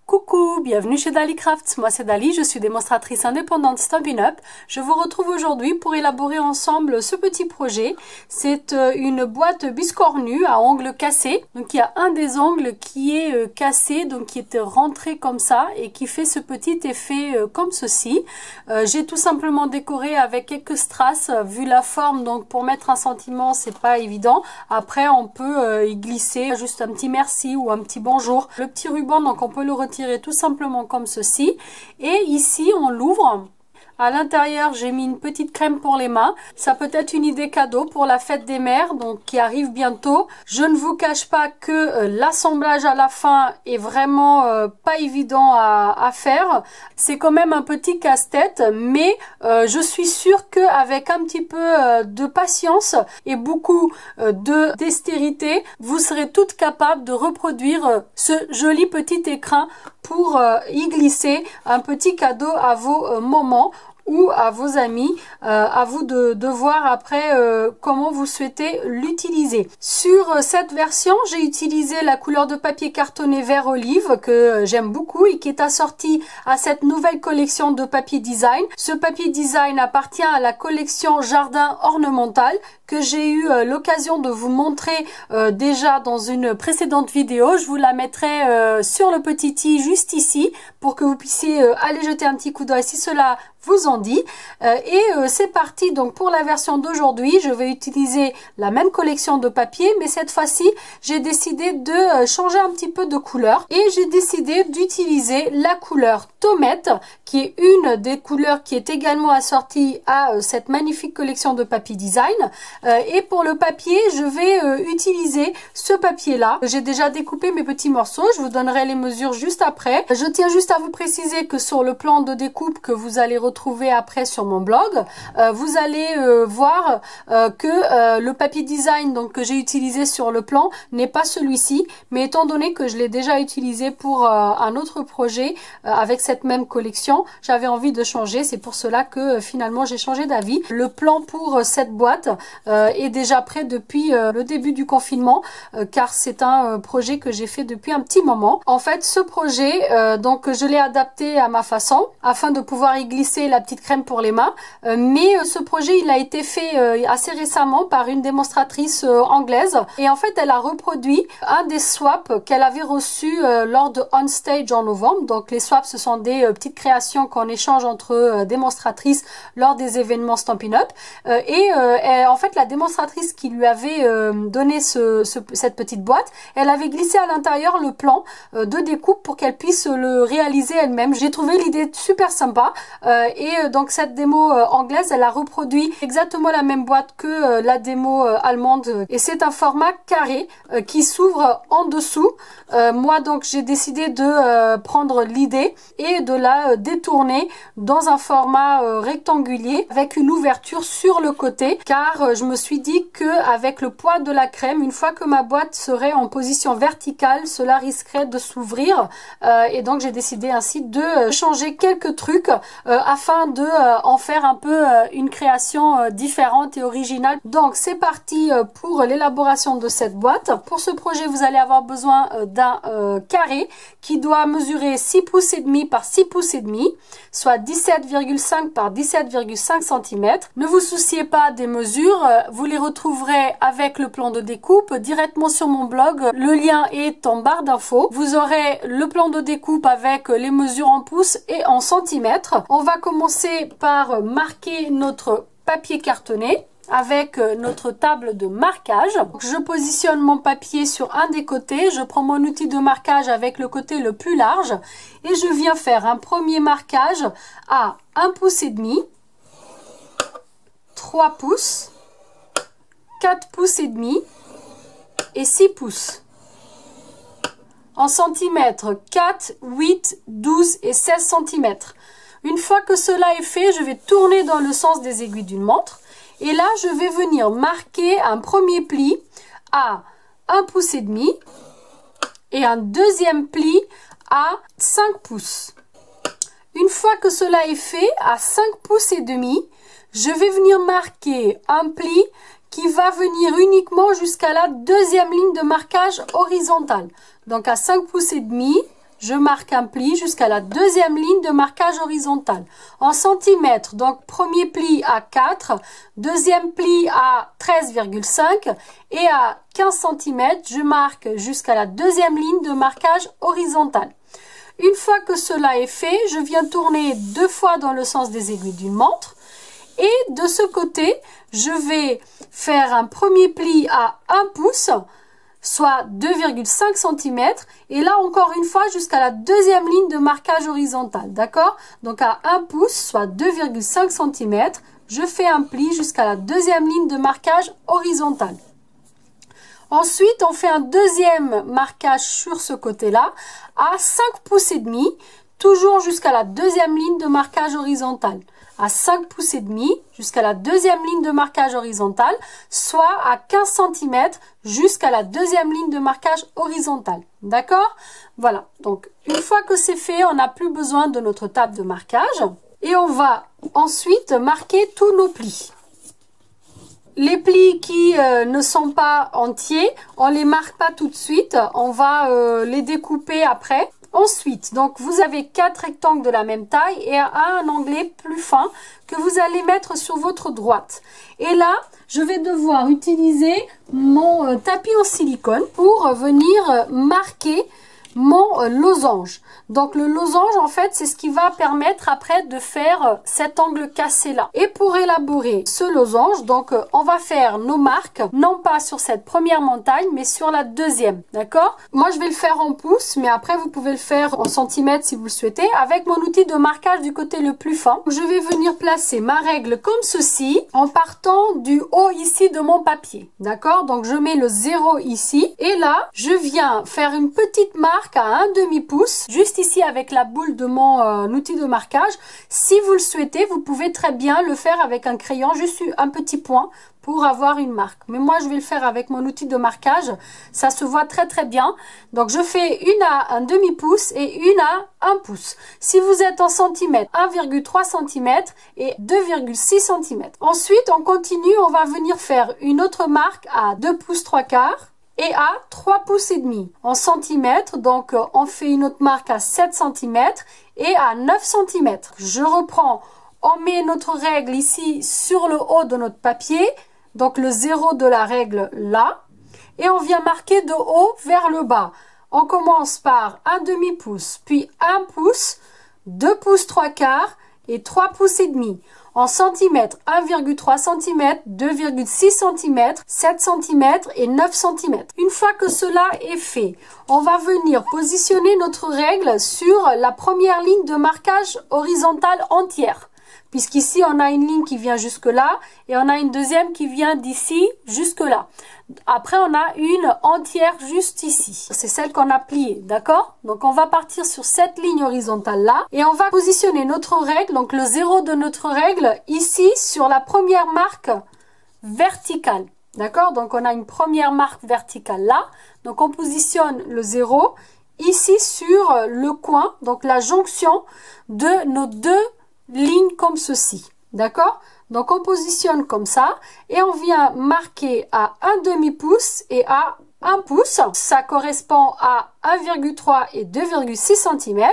Coucou, bienvenue chez Dali Crafts, moi c'est Dali, je suis démonstratrice indépendante Stampin' Up. Je vous retrouve aujourd'hui pour élaborer ensemble ce petit projet. C'est une boîte biscornue à ongles cassés. Donc il y a un des ongles qui est cassé, donc qui est rentré comme ça et qui fait ce petit effet comme ceci. J'ai tout simplement décoré avec quelques strass, vu la forme, donc pour mettre un sentiment c'est pas évident. Après on peut y glisser juste un petit merci ou un petit bonjour. Le petit ruban, donc on peut le retirer tout simplement comme ceci, et ici on l'ouvre. À l'intérieur, j'ai mis une petite crème pour les mains. Ça peut être une idée cadeau pour la fête des mères, donc qui arrive bientôt. Je ne vous cache pas que l'assemblage à la fin est vraiment pas évident à faire. C'est quand même un petit casse-tête, mais je suis sûre qu'avec un petit peu de patience et beaucoup de dextérité, vous serez toutes capables de reproduire ce joli petit écrin pour y glisser un petit cadeau à vos moments ou à vos amis. À vous de voir après comment vous souhaitez l'utiliser. Sur cette version, j'ai utilisé la couleur de papier cartonné vert olive que j'aime beaucoup et qui est assortie à cette nouvelle collection de papier design. Ce papier design appartient à la collection Jardin Ornemental que j'ai eu l'occasion de vous montrer déjà dans une précédente vidéo. Je vous la mettrai sur le petit i juste ici pour que vous puissiez aller jeter un petit coup d'œil si cela vous en dit. C'est parti donc pour la version d'aujourd'hui. Je vais utiliser la même collection de papier, mais cette fois-ci j'ai décidé de changer un petit peu de couleur et j'ai décidé d'utiliser la couleur Tomate, qui est une des couleurs qui est également assortie à cette magnifique collection de papier design. Et pour le papier, je vais utiliser ce papier là. J'ai déjà découpé mes petits morceaux, je vous donnerai les mesures juste après. Je tiens juste à vous préciser que sur le plan de découpe que vous allez retrouver après sur mon blog, vous allez voir que le papier design donc que j'ai utilisé sur le plan n'est pas celui-ci, mais étant donné que je l'ai déjà utilisé pour un autre projet avec cette même collection, j'avais envie de changer. C'est pour cela que finalement j'ai changé d'avis. Le plan pour cette boîte est déjà prêt depuis le début du confinement, car c'est un projet que j'ai fait depuis un petit moment. En fait, ce projet, donc je l'ai adapté à ma façon afin de pouvoir y glisser la petite crème pour les mains, mais ce projet il a été fait assez récemment par une démonstratrice anglaise, et en fait elle a reproduit un des swaps qu'elle avait reçu lors de On Stage en novembre. Donc les swaps, ce sont des petites créations qu'on échange entre démonstratrices lors des événements Stampin' Up, en fait la démonstratrice qui lui avait donné cette petite boîte, elle avait glissé à l'intérieur le plan de découpe pour qu'elle puisse le réaliser elle-même. J'ai trouvé l'idée super sympa, donc cette démo anglaise, elle a reproduit exactement la même boîte que la démo allemande, et c'est un format carré qui s'ouvre en dessous. Moi donc j'ai décidé de prendre l'idée et de la détourner dans un format rectangulaire avec une ouverture sur le côté, car je me suis dit que avec le poids de la crème, une fois que ma boîte serait en position verticale, cela risquerait de s'ouvrir, et donc j'ai décidé ainsi de changer quelques trucs afin de en faire un peu une création différente et originale. Donc c'est parti pour l'élaboration de cette boîte. Pour ce projet, vous allez avoir besoin d'un carré qui doit mesurer 6 pouces et demi par 6 pouces et demi, soit 17,5 par 17,5 cm. Ne vous souciez pas des mesures, vous les retrouverez avec le plan de découpe directement sur mon blog. Le lien est en barre d'infos. Vous aurez le plan de découpe avec les mesures en pouces et en centimètres. On va commencer par marquer notre papier cartonné avec notre table de marquage. Donc, je positionne mon papier sur un des côtés, je prends mon outil de marquage avec le côté le plus large et je viens faire un premier marquage à 1 pouce et demi, 3 pouces, 4 pouces et demi et 6 pouces. En centimètres, 4, 8, 12 et 16 cm. Une fois que cela est fait, je vais tourner dans le sens des aiguilles d'une montre. Et là, je vais venir marquer un premier pli à 1 pouce et demi et un deuxième pli à 5 pouces. Une fois que cela est fait, à 5 pouces et demi, je vais venir marquer un pli qui va venir uniquement jusqu'à la deuxième ligne de marquage horizontale. Donc à 5 pouces et demi, je marque un pli jusqu'à la deuxième ligne de marquage horizontal. En centimètres, donc premier pli à 4, deuxième pli à 13,5 et à 15 cm, je marque jusqu'à la deuxième ligne de marquage horizontal. Une fois que cela est fait, je viens tourner 2 fois dans le sens des aiguilles d'une montre. Et de ce côté, je vais faire un premier pli à 1 pouce, soit 2,5 cm. Et là, encore une fois, jusqu'à la deuxième ligne de marquage horizontal. D'accord? Donc à 1 pouce, soit 2,5 cm, je fais un pli jusqu'à la deuxième ligne de marquage horizontal. Ensuite, on fait un deuxième marquage sur ce côté-là à 5 pouces et demi, toujours jusqu'à la deuxième ligne de marquage horizontal. À 5 pouces et demi jusqu'à la deuxième ligne de marquage horizontal, soit à 15 cm jusqu'à la deuxième ligne de marquage horizontal. D'accord? Voilà. Donc, une fois que c'est fait, on n'a plus besoin de notre table de marquage. Et on va ensuite marquer tous nos plis. Les plis qui ne sont pas entiers, on les marque pas tout de suite. On va les découper après. Ensuite, donc vous avez 4 rectangles de la même taille et un onglet plus fin que vous allez mettre sur votre droite. Et là, je vais devoir utiliser mon tapis en silicone pour venir marquer mon losange. Donc le losange, en fait, c'est ce qui va permettre après de faire cet angle cassé là. Et pour élaborer ce losange, donc on va faire nos marques, non pas sur cette première montagne, mais sur la deuxième. D'accord? Moi, je vais le faire en pouces, mais après, vous pouvez le faire en centimètres si vous le souhaitez, avec mon outil de marquage du côté le plus fin. Je vais venir placer ma règle comme ceci, en partant du haut ici de mon papier. D'accord? Donc je mets le 0 ici, et là, je viens faire une petite marque à un demi-pouce, juste ici avec la boule de mon outil de marquage. Si vous le souhaitez, vous pouvez très bien le faire avec un crayon, juste un petit point pour avoir une marque. Mais moi, je vais le faire avec mon outil de marquage. Ça se voit très très bien. Donc, je fais une à un demi-pouce et une à 1 pouce. Si vous êtes en centimètres, 1,3 cm et 2,6 cm. Ensuite, on continue. On va venir faire une autre marque à 2 pouces 3/4. Et à 3 pouces et demi en centimètres. Donc, on fait une autre marque à 7 cm et à 9 cm. Je reprends, on met notre règle ici sur le haut de notre papier. Donc, le 0 de la règle là. Et on vient marquer de haut vers le bas. On commence par un demi-pouce, puis 1 pouce, 2 pouces 3/4 et 3 pouces et demi. En centimètres, 1,3 cm, 2,6 cm, 7 cm et 9 cm. Une fois que cela est fait, on va venir positionner notre règle sur la première ligne de marquage horizontale entière. Puisqu'ici, on a une ligne qui vient jusque là et on a une deuxième qui vient d'ici jusque là. Après, on a une entière juste ici. C'est celle qu'on a pliée, d'accord? Donc, on va partir sur cette ligne horizontale là et on va positionner notre règle, donc le 0 de notre règle, ici sur la première marque verticale. D'accord? Donc, on a une première marque verticale là. Donc, on positionne le 0 ici sur le coin, donc la jonction de nos deux lignes comme ceci. D'accord? Donc, on positionne comme ça et on vient marquer à un demi-pouce et à 1 pouce. Ça correspond à 1,3 et 2,6 cm.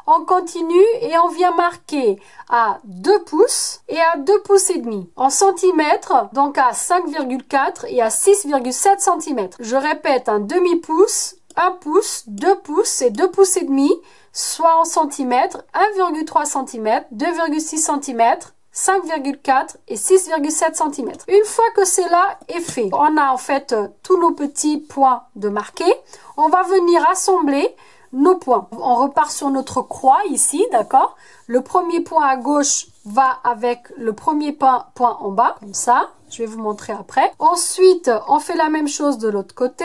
On continue et on vient marquer à 2 pouces et à 2 pouces et demi. En centimètres, donc à 5,4 et à 6,7 cm. Je répète, un demi-pouce, 1 pouce, 2 pouces et 2 pouces et demi, soit en centimètres, 1,3 cm, 2,6 cm, 5,4 et 6,7 cm. Une fois que cela est fait, on a en fait tous nos petits points de marqué. On va venir assembler nos points. On repart sur notre croix ici, d'accord? Le premier point à gauche va avec le premier point en bas, comme ça. Je vais vous montrer après. Ensuite, on fait la même chose de l'autre côté.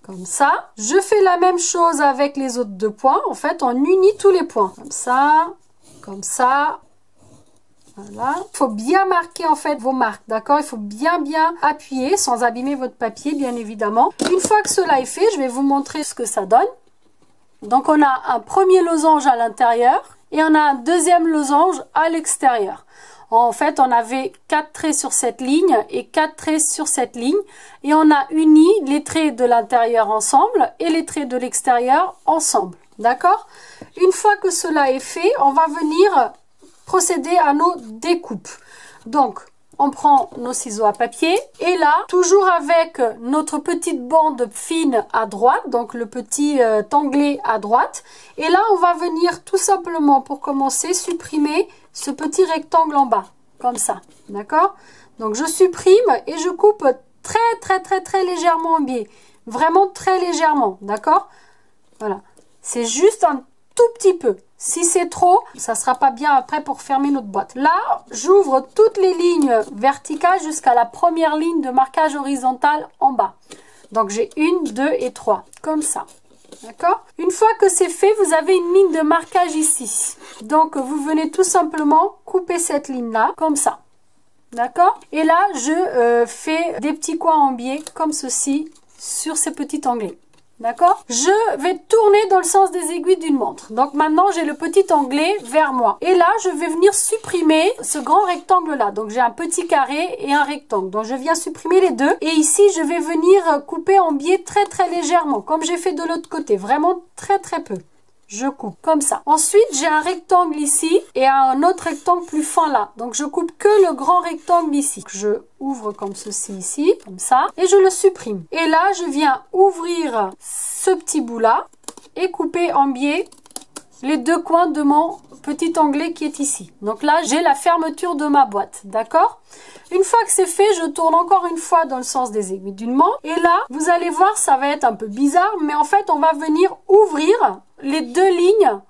Comme ça. Je fais la même chose avec les autres deux points. En fait, on unit tous les points. Comme ça, comme ça. Voilà. Il faut bien marquer en fait vos marques, d'accord? Il faut bien appuyer sans abîmer votre papier, bien évidemment. Une fois que cela est fait, je vais vous montrer ce que ça donne. Donc, on a un premier losange à l'intérieur et on a un deuxième losange à l'extérieur. En fait, on avait 4 traits sur cette ligne et 4 traits sur cette ligne. Et on a uni les traits de l'intérieur ensemble et les traits de l'extérieur ensemble. D'accord? Une fois que cela est fait, on va venir procéder à nos découpes. Donc, on prend nos ciseaux à papier et là, toujours avec notre petite bande fine à droite, donc le petit onglet à droite. Et là, on va venir tout simplement, pour commencer, supprimer ce petit rectangle en bas, comme ça. D'accord? Donc, je supprime et je coupe très légèrement en biais. Vraiment très légèrement, d'accord? Voilà. C'est juste un tout petit peu. Si c'est trop, ça ne sera pas bien après pour fermer notre boîte. Là, j'ouvre toutes les lignes verticales jusqu'à la première ligne de marquage horizontal en bas. Donc, j'ai 1, 2 et 3, comme ça. D'accord? Une fois que c'est fait, vous avez une ligne de marquage ici. Donc, vous venez tout simplement couper cette ligne-là, comme ça. D'accord? Et là, je fais des petits coins en biais, comme ceci, sur ces petits onglets. D'accord? Je vais tourner dans le sens des aiguilles d'une montre. Donc maintenant, j'ai le petit onglet vers moi. Et là, je vais venir supprimer ce grand rectangle-là. Donc j'ai un petit carré et un rectangle. Donc je viens supprimer les deux. Et ici, je vais venir couper en biais très légèrement, comme j'ai fait de l'autre côté. Vraiment très peu. Je coupe comme ça. Ensuite, j'ai un rectangle ici et un autre rectangle plus fin là. Donc, je coupe que le grand rectangle ici. Je ouvre comme ceci ici, comme ça, et je le supprime. Et là, je viens ouvrir ce petit bout là et couper en biais les deux coins de mon petit onglet qui est ici. Donc là, j'ai la fermeture de ma boîte. D'accord? Une fois que c'est fait, je tourne encore une fois dans le sens des aiguilles d'une montre. Et là, vous allez voir, ça va être un peu bizarre, mais en fait, on va venir ouvrir les deux lignes.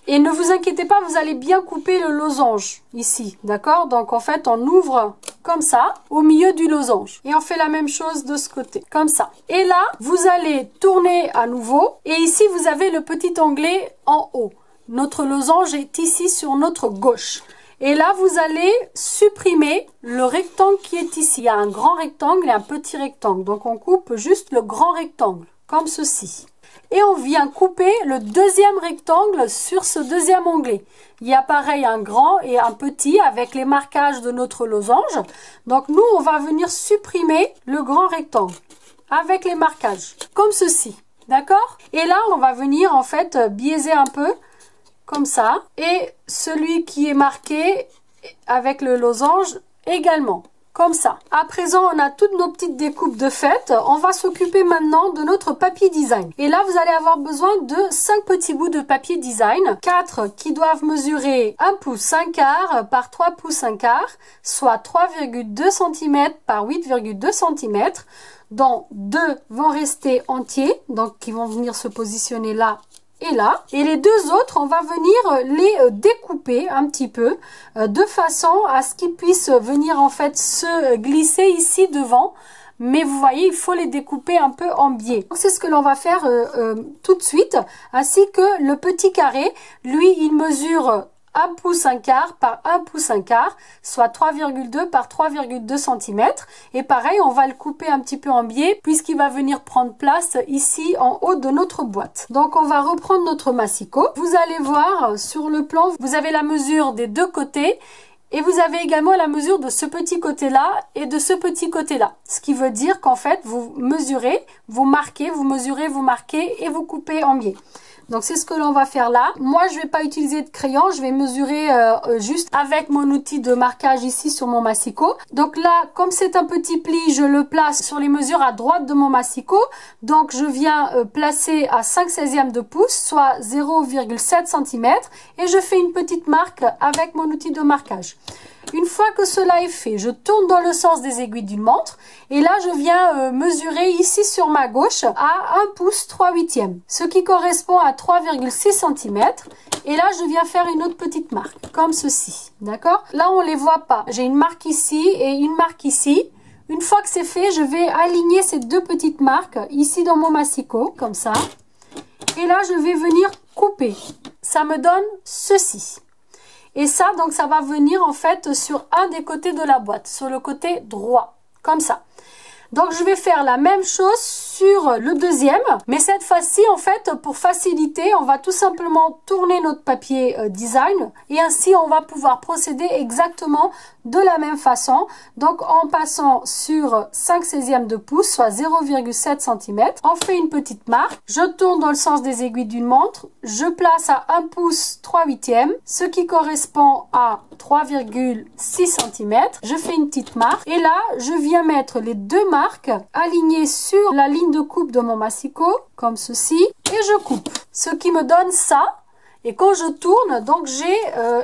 Et ne vous inquiétez pas, vous allez bien couper le losange ici. D'accord? Donc en fait, on ouvre comme ça, au milieu du losange. Et on fait la même chose de ce côté, comme ça. Et là, vous allez tourner à nouveau. Et ici, vous avez le petit onglet en haut. Notre losange est ici sur notre gauche. Et là, vous allez supprimer le rectangle qui est ici. Il y a un grand rectangle et un petit rectangle. Donc, on coupe juste le grand rectangle, comme ceci. Et on vient couper le deuxième rectangle sur ce deuxième onglet. Il y a pareil un grand et un petit avec les marquages de notre losange. Donc, nous, on va venir supprimer le grand rectangle avec les marquages, comme ceci. D'accord? Et là, on va venir en fait biaiser un peu. Comme ça, et celui qui est marqué avec le losange également, comme ça. À présent, on a toutes nos petites découpes de fait. On va s'occuper maintenant de notre papier design. Et là, vous allez avoir besoin de 5 petits bouts de papier design, 4 qui doivent mesurer 1 pouce 1/4 par 3 pouces 1/4, soit 3,2 cm par 8,2 cm, dont 2 vont rester entiers, donc qui vont venir se positionner là et là. Et les deux autres, on va venir les découper un petit peu de façon à ce qu'ils puissent venir en fait se glisser ici devant. Mais vous voyez, il faut les découper un peu en biais. C'est ce que l'on va faire tout de suite. Ainsi que le petit carré, lui, il mesure 1 pouce 1/4 par 1 pouce 1/4, soit 3,2 par 3,2 cm. Et pareil, on va le couper un petit peu en biais puisqu'il va venir prendre place ici en haut de notre boîte. Donc, on va reprendre notre massicot. Vous allez voir sur le plan, vous avez la mesure des deux côtés. Et vous avez également la mesure de ce petit côté-là et de ce petit côté-là. Ce qui veut dire qu'en fait, vous mesurez, vous marquez, vous mesurez, vous marquez et vous coupez en biais. Donc, c'est ce que l'on va faire là. Moi, je ne vais pas utiliser de crayon. Je vais mesurer juste avec mon outil de marquage ici sur mon massicot. Donc là, comme c'est un petit pli, je le place sur les mesures à droite de mon massicot. Donc, je viens placer à 5/16 de pouce, soit 0,7 cm. Et je fais une petite marque avec mon outil de marquage. Une fois que cela est fait, je tourne dans le sens des aiguilles d'une montre et là je viens mesurer ici sur ma gauche à 1 pouce 3/8, ce qui correspond à 3,6 cm. Et là je viens faire une autre petite marque comme ceci, d'accord? Là on les voit pas, j'ai une marque ici et une marque ici. Une fois que c'est fait, je vais aligner ces deux petites marques ici dans mon massicot, comme ça. Et là je vais venir couper, ça me donne ceci. Et ça, donc, ça va venir en fait sur un des côtés de la boîte, sur le côté droit, comme ça. Donc, je vais faire la même chose sur le deuxième, mais cette fois-ci, en fait, pour faciliter, on va tout simplement tourner notre papier design et ainsi on va pouvoir procéder exactement de la même façon. Donc en passant sur 5/16 de pouce, soit 0,7 cm, on fait une petite marque. Je tourne dans le sens des aiguilles d'une montre. Je place à 1 pouce 3/8, ce qui correspond à 3,6 cm. Je fais une petite marque et là, je viens mettre les deux marques alignées sur la ligne de coupe de mon massicot, comme ceci, et je coupe. Ce qui me donne ça. Et quand je tourne, donc j'ai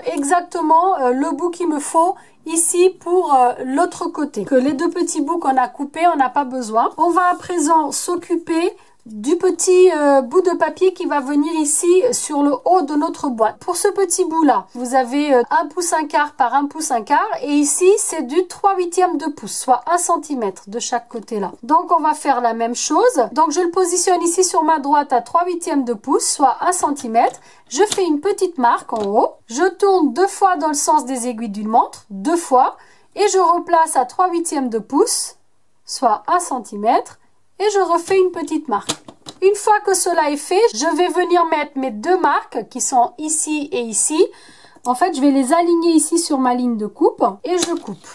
exactement le bout qu'il me faut ici pour l'autre côté. Que les deux petits bouts qu'on a coupés, on n'a pas besoin. On va à présent s'occuper du petit bout de papier qui va venir ici sur le haut de notre boîte. Pour ce petit bout là, vous avez 1 pouce 1/4 par 1 pouce 1/4 et ici c'est du 3/8 de pouce, soit 1 cm de chaque côté là. Donc on va faire la même chose. Donc je le positionne ici sur ma droite à 3/8 de pouce, soit 1 cm. Je fais une petite marque en haut. Je tourne 2 fois dans le sens des aiguilles d'une montre, 2 fois, et je replace à 3/8 de pouce, soit 1 cm. Et je refais une petite marque. Une fois que cela est fait, je vais venir mettre mes deux marques qui sont ici et ici. En fait, je vais les aligner ici sur ma ligne de coupe et je coupe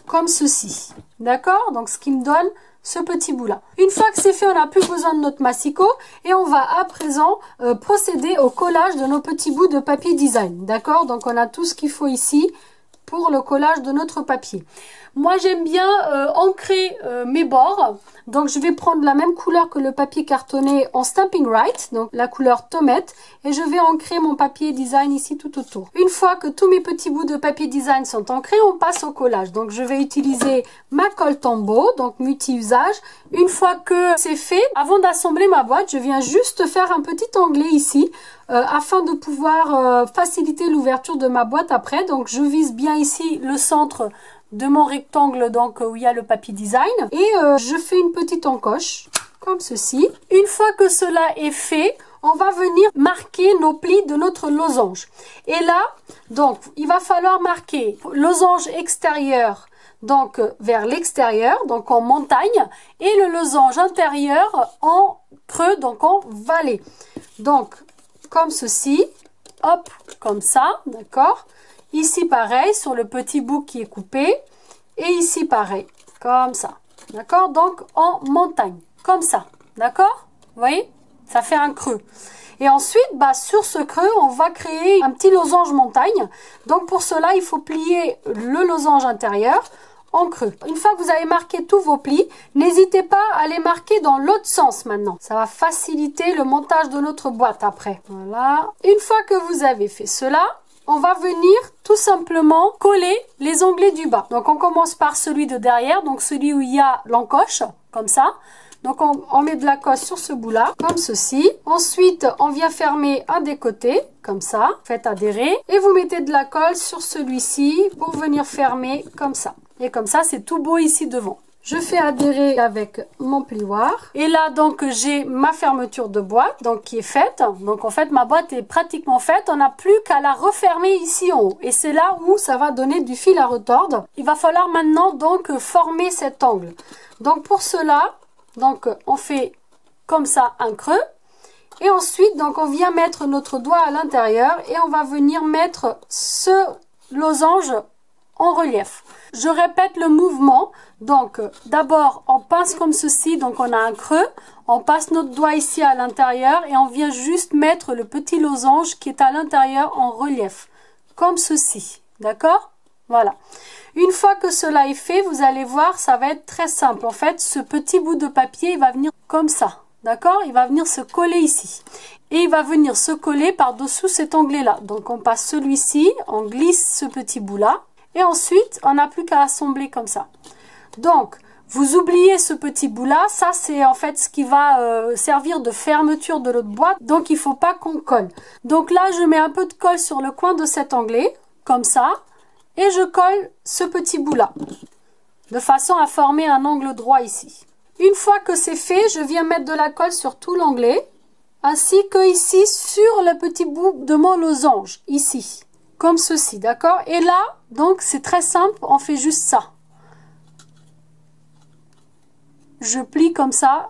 comme ceci. D'accord? Donc, ce qui me donne ce petit bout là. Une fois que c'est fait, on n'a plus besoin de notre massicot et on va à présent procéder au collage de nos petits bouts de papier design. D'accord? Donc, on a tout ce qu'il faut ici pour le collage de notre papier. Moi, j'aime bien ancrer mes bords. Donc, je vais prendre la même couleur que le papier cartonné en Stampin' Right, donc la couleur tomate, et je vais ancrer mon papier design ici tout autour. Une fois que tous mes petits bouts de papier design sont ancrés, on passe au collage. Donc, je vais utiliser ma colle Tombow, donc multi-usage. Une fois que c'est fait, avant d'assembler ma boîte, je viens juste faire un petit onglet ici, afin de pouvoir faciliter l'ouverture de ma boîte après. Donc, je vise bien ici le centre de mon rectangle, donc où il y a le papier design, et je fais une petite encoche comme ceci. Une fois que cela est fait, on va venir marquer nos plis de notre losange. Et là, donc il va falloir marquer losange extérieur, donc vers l'extérieur, donc en montagne, et le losange intérieur en creux, donc en vallée. Donc comme ceci, hop, comme ça, d'accord. Ici, pareil, sur le petit bout qui est coupé. Et ici, pareil, comme ça. D'accord? Donc, en montagne, comme ça. D'accord? Vous voyez? Ça fait un creux. Et ensuite, bah, sur ce creux, on va créer un petit losange montagne. Donc, pour cela, il faut plier le losange intérieur en creux. Une fois que vous avez marqué tous vos plis, n'hésitez pas à les marquer dans l'autre sens maintenant. Ça va faciliter le montage de notre boîte après. Voilà. Une fois que vous avez fait cela, on va venir tout simplement coller les onglets du bas. Donc on commence par celui de derrière, donc celui où il y a l'encoche, comme ça. Donc on met de la colle sur ce bout-là, comme ceci. Ensuite, on vient fermer un des côtés, comme ça. Faites adhérer. Et vous mettez de la colle sur celui-ci pour venir fermer comme ça. Et comme ça, c'est tout beau ici devant. Je fais adhérer avec mon plioir. Et là, donc, j'ai ma fermeture de boîte, donc qui est faite. Donc, en fait, ma boîte est pratiquement faite. On n'a plus qu'à la refermer ici en haut. Et c'est là où ça va donner du fil à retordre. Il va falloir maintenant, donc, former cet angle. Donc, pour cela, donc, on fait comme ça un creux. Et ensuite, donc, on vient mettre notre doigt à l'intérieur et on va venir mettre ce losange en relief. Je répète le mouvement. Donc, d'abord, on pince comme ceci, donc on a un creux. On passe notre doigt ici à l'intérieur et on vient juste mettre le petit losange qui est à l'intérieur en relief, comme ceci. D'accord? Voilà. Une fois que cela est fait, vous allez voir, ça va être très simple. En fait, ce petit bout de papier, il va venir comme ça. D'accord? Il va venir se coller ici. Et il va venir se coller par-dessous cet onglet-là. Donc, on passe celui-ci, on glisse ce petit bout-là. Et ensuite, on n'a plus qu'à assembler comme ça. Donc, vous oubliez ce petit bout-là. Ça, c'est en fait ce qui va servir de fermeture de notre boîte. Donc, il ne faut pas qu'on colle. Donc là, je mets un peu de colle sur le coin de cet onglet, comme ça. Et je colle ce petit bout-là, de façon à former un angle droit ici. Une fois que c'est fait, je viens mettre de la colle sur tout l'onglet, ainsi que ici sur le petit bout de mon losange, ici. Comme ceci, d'accord? Et là, donc, c'est très simple, on fait juste ça. je plie comme ça.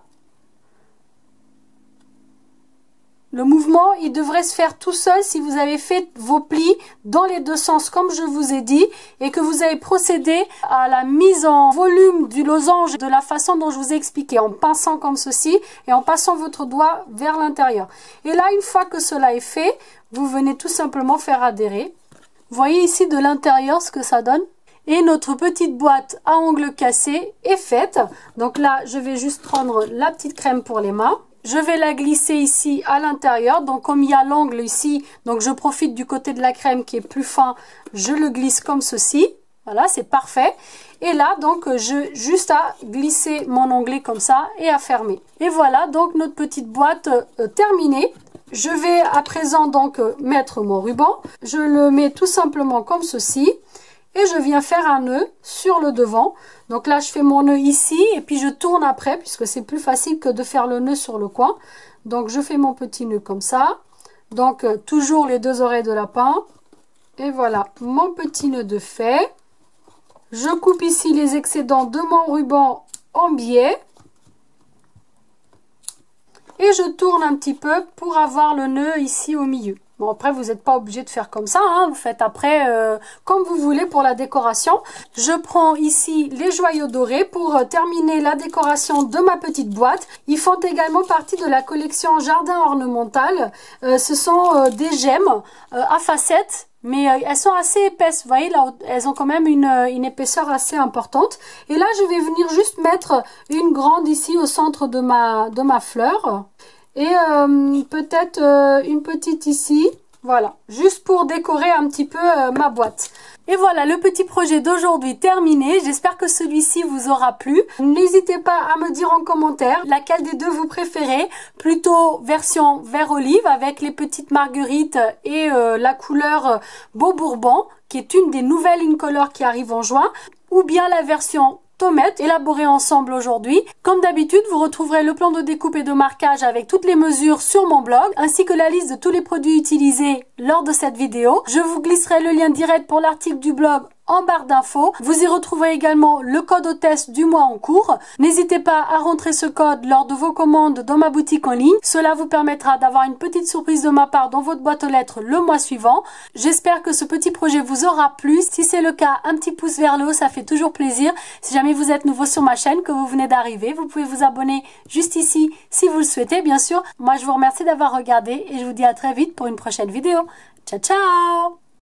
Le mouvement, il devrait se faire tout seul si vous avez fait vos plis dans les deux sens comme je vous ai dit et que vous avez procédé à la mise en volume du losange de la façon dont je vous ai expliqué, en pinçant comme ceci et en passant votre doigt vers l'intérieur. Et là, une fois que cela est fait, vous venez tout simplement faire adhérer. Vous voyez ici de l'intérieur ce que ça donne. Et notre petite boîte à ongles cassés est faite. Donc là, je vais juste prendre la petite crème pour les mains. Je vais la glisser ici à l'intérieur. Donc comme il y a l'angle ici, donc je profite du côté de la crème qui est plus fin. Je le glisse comme ceci. Voilà, c'est parfait. Et là, donc, juste à glisser mon onglet comme ça et à fermer. Et voilà, donc notre petite boîte terminée. Je vais à présent donc mettre mon ruban. Je le mets tout simplement comme ceci. Et je viens faire un nœud sur le devant. Donc là, je fais mon nœud ici et puis je tourne après puisque c'est plus facile que de faire le nœud sur le coin. Donc je fais mon petit nœud comme ça. Donc toujours les deux oreilles de lapin. Et voilà, mon petit nœud de fait. Je coupe ici les excédents de mon ruban en biais. Et je tourne un petit peu pour avoir le nœud ici au milieu. Bon, après, vous n'êtes pas obligé de faire comme ça, hein. Vous faites après comme vous voulez pour la décoration. Je prends ici les joyaux dorés pour terminer la décoration de ma petite boîte. Ils font également partie de la collection Jardin Ornemental. Ce sont des gemmes à facettes. Mais elles sont assez épaisses, vous voyez, là, elles ont quand même une épaisseur assez importante. Et là, je vais venir juste mettre une grande ici au centre de ma fleur. Et peut-être une petite ici. Voilà, juste pour décorer un petit peu ma boîte. Et voilà, le petit projet d'aujourd'hui terminé. J'espère que celui-ci vous aura plu. N'hésitez pas à me dire en commentaire laquelle des deux vous préférez. Plutôt version vert olive avec les petites marguerites et la couleur Beau Bourbon, qui est une des nouvelles Incolor qui arrive en juin. Ou bien la version tomate élaborée ensemble aujourd'hui. Comme d'habitude, vous retrouverez le plan de découpe et de marquage avec toutes les mesures sur mon blog, ainsi que la liste de tous les produits utilisés lors de cette vidéo. Je vous glisserai le lien direct pour l'article du blog en barre d'infos. Vous y retrouverez également le code hôtesse du mois en cours. N'hésitez pas à rentrer ce code lors de vos commandes dans ma boutique en ligne. Cela vous permettra d'avoir une petite surprise de ma part dans votre boîte aux lettres le mois suivant. J'espère que ce petit projet vous aura plu. Si c'est le cas, un petit pouce vers le haut, ça fait toujours plaisir. Si jamais vous êtes nouveau sur ma chaîne, que vous venez d'arriver, vous pouvez vous abonner juste ici si vous le souhaitez, bien sûr. Moi, je vous remercie d'avoir regardé et je vous dis à très vite pour une prochaine vidéo. Ciao, ciao!